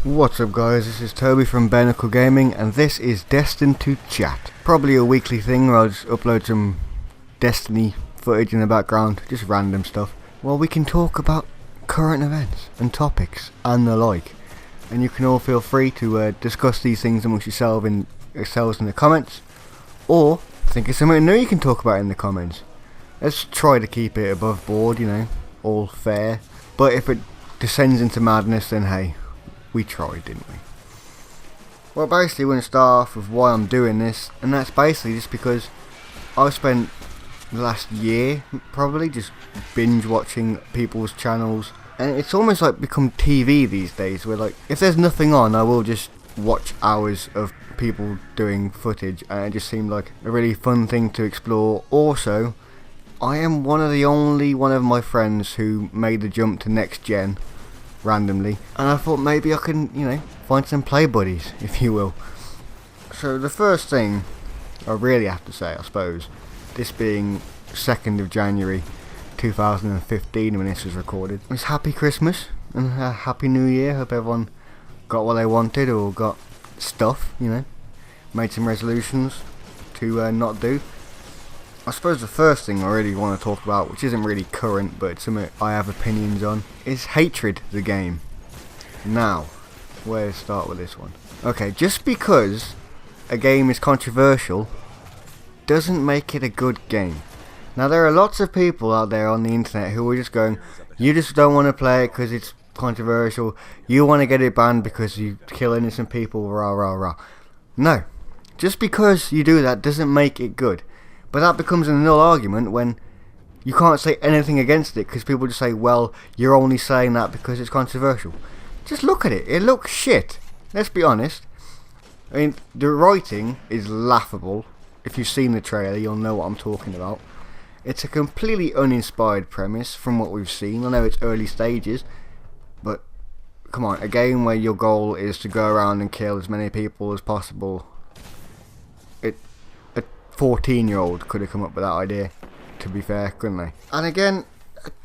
What's up guys, this is Toby from Barnacle Gaming and this is Destined to Chat. Probably a weekly thing where I'll just upload some Destiny footage in the background, just random stuff. Well, we can talk about current events and topics and the like. And you can all feel free to discuss these things amongst yourselves in the comments. Or think of something new you can talk about in the comments. Let's try to keep it above board, all fair. But if it descends into madness, then hey, we tried, didn't we? Well, basically we're going to start off with why I'm doing this, and that's basically just because I've spent the last year probably just binge watching people's channels, and it's almost like become TV these days, where like if there's nothing on I will just watch hours of people doing footage, and it just seemed like a really fun thing to explore. Also, I am one of my friends who made the jump to next gen randomly, and I thought maybe I can, find some play buddies, if you will. So the first thing I really have to say, I suppose, this being 2nd of January 2015 when this was recorded, is Happy Christmas and a Happy New Year. Hope everyone got what they wanted or got stuff, made some resolutions to not do. I suppose the first thing I really want to talk about, which isn't really current but it's something I have opinions on, is Hatred the game. Now, where to start with this one? Okay, just because a game is controversial doesn't make it a good game. Now there are lots of people out there on the internet who are just going, you just don't want to play it because it's controversial, you want to get it banned because you kill innocent people, rah rah rah. No, just because you do that doesn't make it good. But that becomes a null argument when you can't say anything against it, because people just say, well, you're only saying that because it's controversial. Just look at it. It looks shit. Let's be honest. I mean, the writing is laughable. If you've seen the trailer, you'll know what I'm talking about. It's a completely uninspired premise from what we've seen. I know it's early stages, but come on, a game where your goal is to go around and kill as many people as possible. 14-year-old could have come up with that idea, to be fair, couldn't they? And again,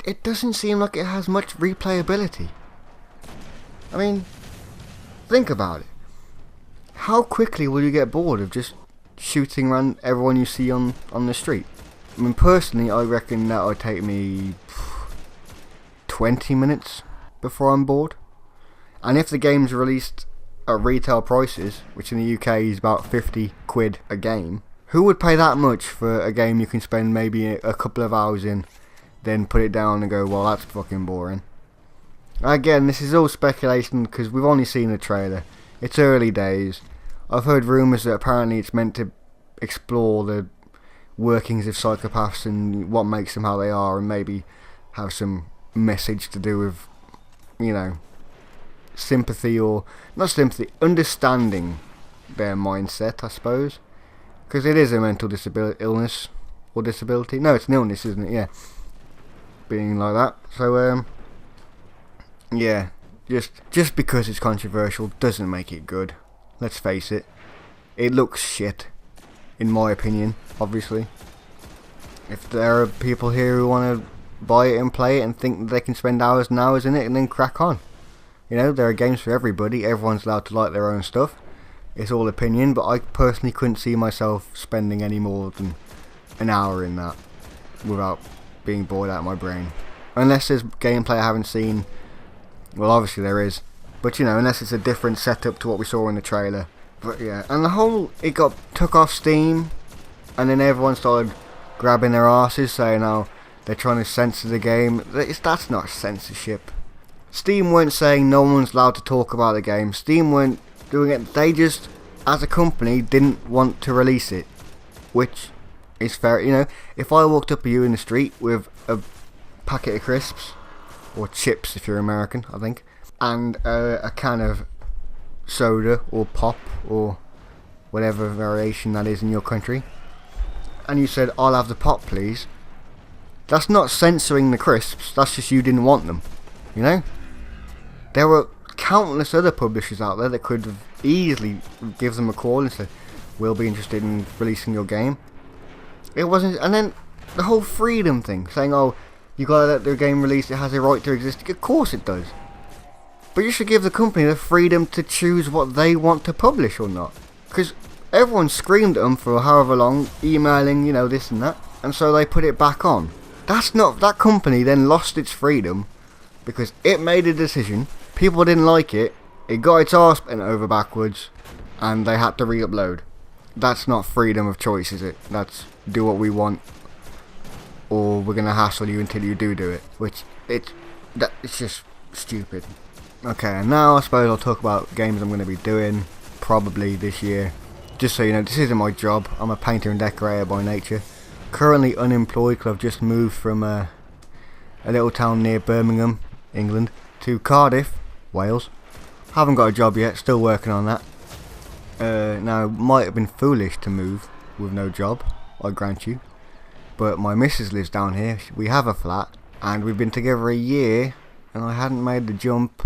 it doesn't seem like it has much replayability. I mean, think about it. How quickly will you get bored of just shooting around everyone you see on the street? I mean, personally, I reckon that would take me 20 minutes before I'm bored. And if the game's released at retail prices, which in the UK is about 50 quid a game, who would pay that much for a game you can spend maybe a couple of hours in, then put it down and go, well, that's fucking boring? Again, this is all speculation because we've only seen the trailer. It's early days. I've heard rumours that apparently it's meant to explore the workings of psychopaths and what makes them how they are, and maybe have some message to do with, sympathy, or not sympathy, understanding their mindset, I suppose. Because it is a mental illness or disability. No, it's an illness, isn't it? Yeah, being like that. So yeah, just because it's controversial doesn't make it good. Let's face it. It looks shit, in my opinion. Obviously, if there are people here who want to buy it and play it and think they can spend hours and hours in it and then crack on, there are games for everybody. Everyone's allowed to like their own stuff. It's all opinion, but I personally couldn't see myself spending any more than an hour in that without being bored out of my brain. Unless there's gameplay I haven't seen. Well, obviously there is, but unless it's a different setup to what we saw in the trailer. But yeah, and it got took off Steam, and then everyone started grabbing their asses saying, oh, they're trying to censor the game. That's not censorship. Steam weren't saying no one's allowed to talk about the game. Steam weren't doing it. They just, as a company, didn't want to release it, which is fair. If I walked up to you in the street with a packet of crisps, or chips if you're American, I think, and a can of soda or pop or whatever variation that is in your country, and you said, I'll have the pop please, that's not censoring the crisps, that's just you didn't want them. There were countless other publishers out there that could have easily give them a call and said, we'll be interested in releasing your game. It wasn't. And then the whole freedom thing, saying, oh, you gotta let the game release, it has a right to exist. Of course it does. But you should give the company the freedom to choose what they want to publish or not. Because everyone screamed at them for however long, emailing, you know, this and that. And so they put it back on. That company then lost its freedom because it made a decision, people didn't like it, it got its arse bent over backwards, and they had to re-upload. That's not freedom of choice, is it? That's do what we want, or we're gonna hassle you until you do it. Which it's just stupid. Okay, and now I suppose I'll talk about games I'm gonna be doing probably this year. Just so you know, this isn't my job. I'm a painter and decorator by nature. Currently unemployed because I've just moved from a little town near Birmingham, England, to Cardiff, Wales. Haven't got a job yet, still working on that. Now, it might have been foolish to move with no job, I grant you. But my missus lives down here, we have a flat, and we've been together a year, and I hadn't made the jump.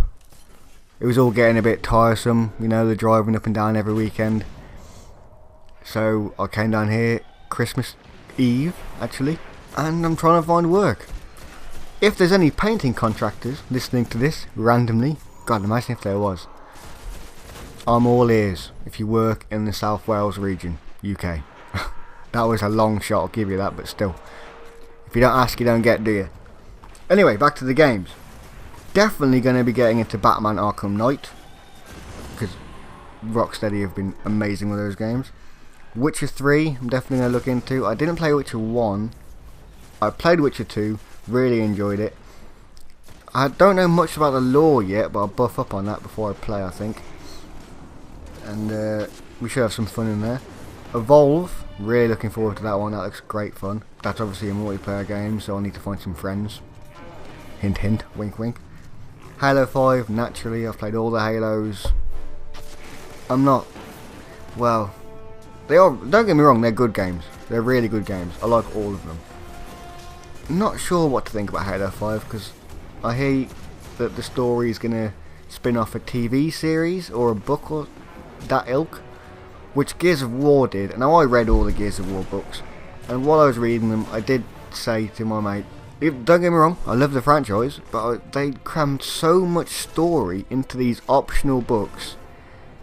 It was all getting a bit tiresome, you know, the driving up and down every weekend. So I came down here Christmas Eve, actually, and I'm trying to find work. If there's any painting contractors listening to this randomly, God, imagine if there was. I'm all ears if you work in the South Wales region, UK. That was a long shot, I'll give you that, but still. If you don't ask, you don't get, do you? Anyway, back to the games. Definitely going to be getting into Batman Arkham Knight, because Rocksteady have been amazing with those games. Witcher 3, I'm definitely going to look into. I didn't play Witcher 1. I played Witcher 2, really enjoyed it. I don't know much about the lore yet, but I'll buff up on that before I play, I think. And we should have some fun in there. Evolve, really looking forward to that one, that looks great fun. That's obviously a multiplayer game, so I'll need to find some friends. Hint hint, wink wink. Halo 5, naturally, I've played all the Halos. I'm not, well, they are, don't get me wrong, they're good games. They're really good games, I like all of them. Not sure what to think about Halo 5, because I hear that the story is going to spin off a TV series or a book or that ilk, which Gears of War did. Now I read all the Gears of War books, and while I was reading them I did say to my mate, don't get me wrong, I love the franchise, but they crammed so much story into these optional books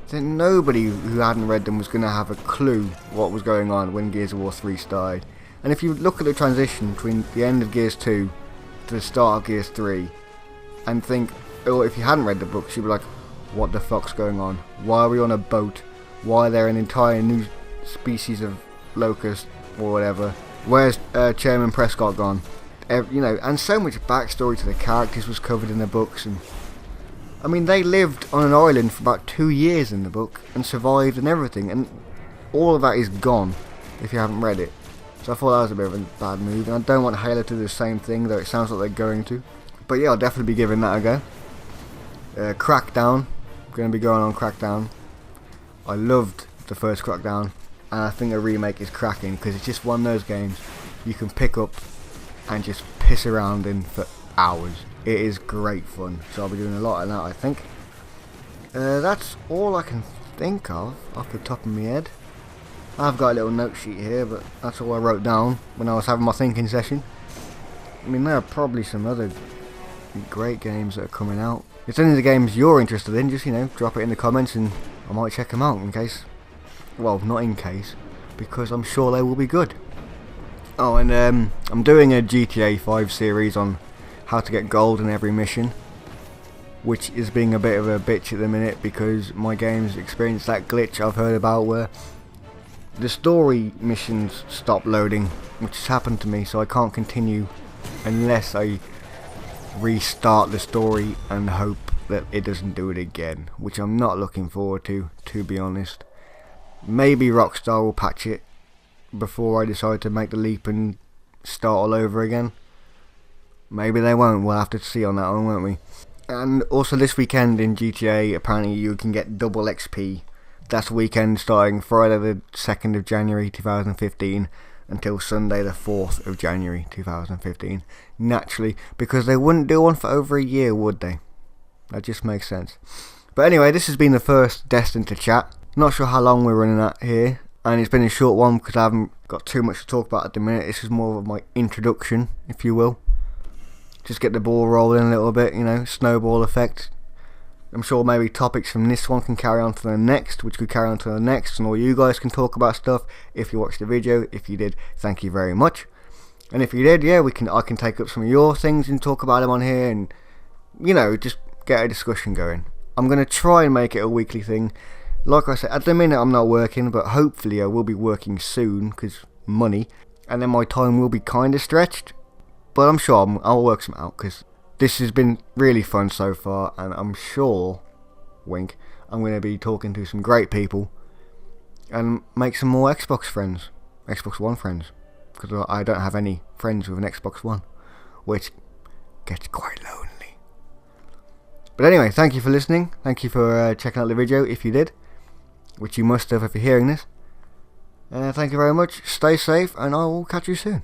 that nobody who hadn't read them was going to have a clue what was going on when Gears of War 3 started. And if you look at the transition between the end of Gears 2 to the start of Gears 3 and think, or if you hadn't read the books, you'd be like, what the fuck's going on? Why are we on a boat? Why are there an entire new species of locust or whatever? Where's Chairman Prescott gone? You know, and so much backstory to the characters was covered in the books. And I mean, they lived on an island for about 2 years in the book and survived and everything, and all of that is gone if you haven't read it. So I thought that was a bit of a bad move, and I don't want Halo to do the same thing, though it sounds like they're going to. But yeah, I'll definitely be giving that a go. Crackdown, going to be going on Crackdown. I loved the first Crackdown, and I think a remake is cracking, because it's just one of those games you can pick up and just piss around in for hours. It is great fun, so I'll be doing a lot of that, I think. That's all I can think of off the top of my head. I've got a little note sheet here, but that's all I wrote down when I was having my thinking session. I mean, there are probably some other great games that are coming out. If it's any of the games you're interested in, just, you know, drop it in the comments and I might check them out in case. Well, not in case, because I'm sure they will be good. Oh, and I'm doing a GTA 5 series on how to get gold in every mission, which is being a bit of a bitch at the minute because my game's experienced that glitch I've heard about where the story missions stop loading, which has happened to me, so I can't continue unless I restart the story and hope that it doesn't do it again, which I'm not looking forward to be honest. Maybe Rockstar will patch it before I decide to make the leap and start all over again. Maybe they won't, we'll have to see on that one, won't we? And also this weekend in GTA, apparently you can get double XP. That's weekend starting Friday the 2nd of January 2015 until Sunday the 4th of January 2015. Naturally, because they wouldn't do one for over a year, would they? That just makes sense. But anyway, this has been the first Destined to Chat. Not sure how long we're running at here, and it's been a short one because I haven't got too much to talk about at the minute. This is more of my introduction, if you will. Just get the ball rolling a little bit, you know, snowball effect. I'm sure maybe topics from this one can carry on to the next, which could carry on to the next, and all you guys can talk about stuff if you watched the video. If you did, thank you very much. And if you did, yeah, I can take up some of your things and talk about them on here, and just get a discussion going. I'm going to try and make it a weekly thing. Like I said, at the minute I'm not working, but hopefully I will be working soon, because money, and then my time will be kind of stretched. But I'm sure I'll work some out, because this has been really fun so far, and I'm sure, wink, I'm going to be talking to some great people and make some more Xbox One friends, because I don't have any friends with an Xbox One, which gets quite lonely. But anyway, thank you for listening, thank you for checking out the video if you did, which you must have if you're hearing this. Thank you very much, stay safe, and I will catch you soon.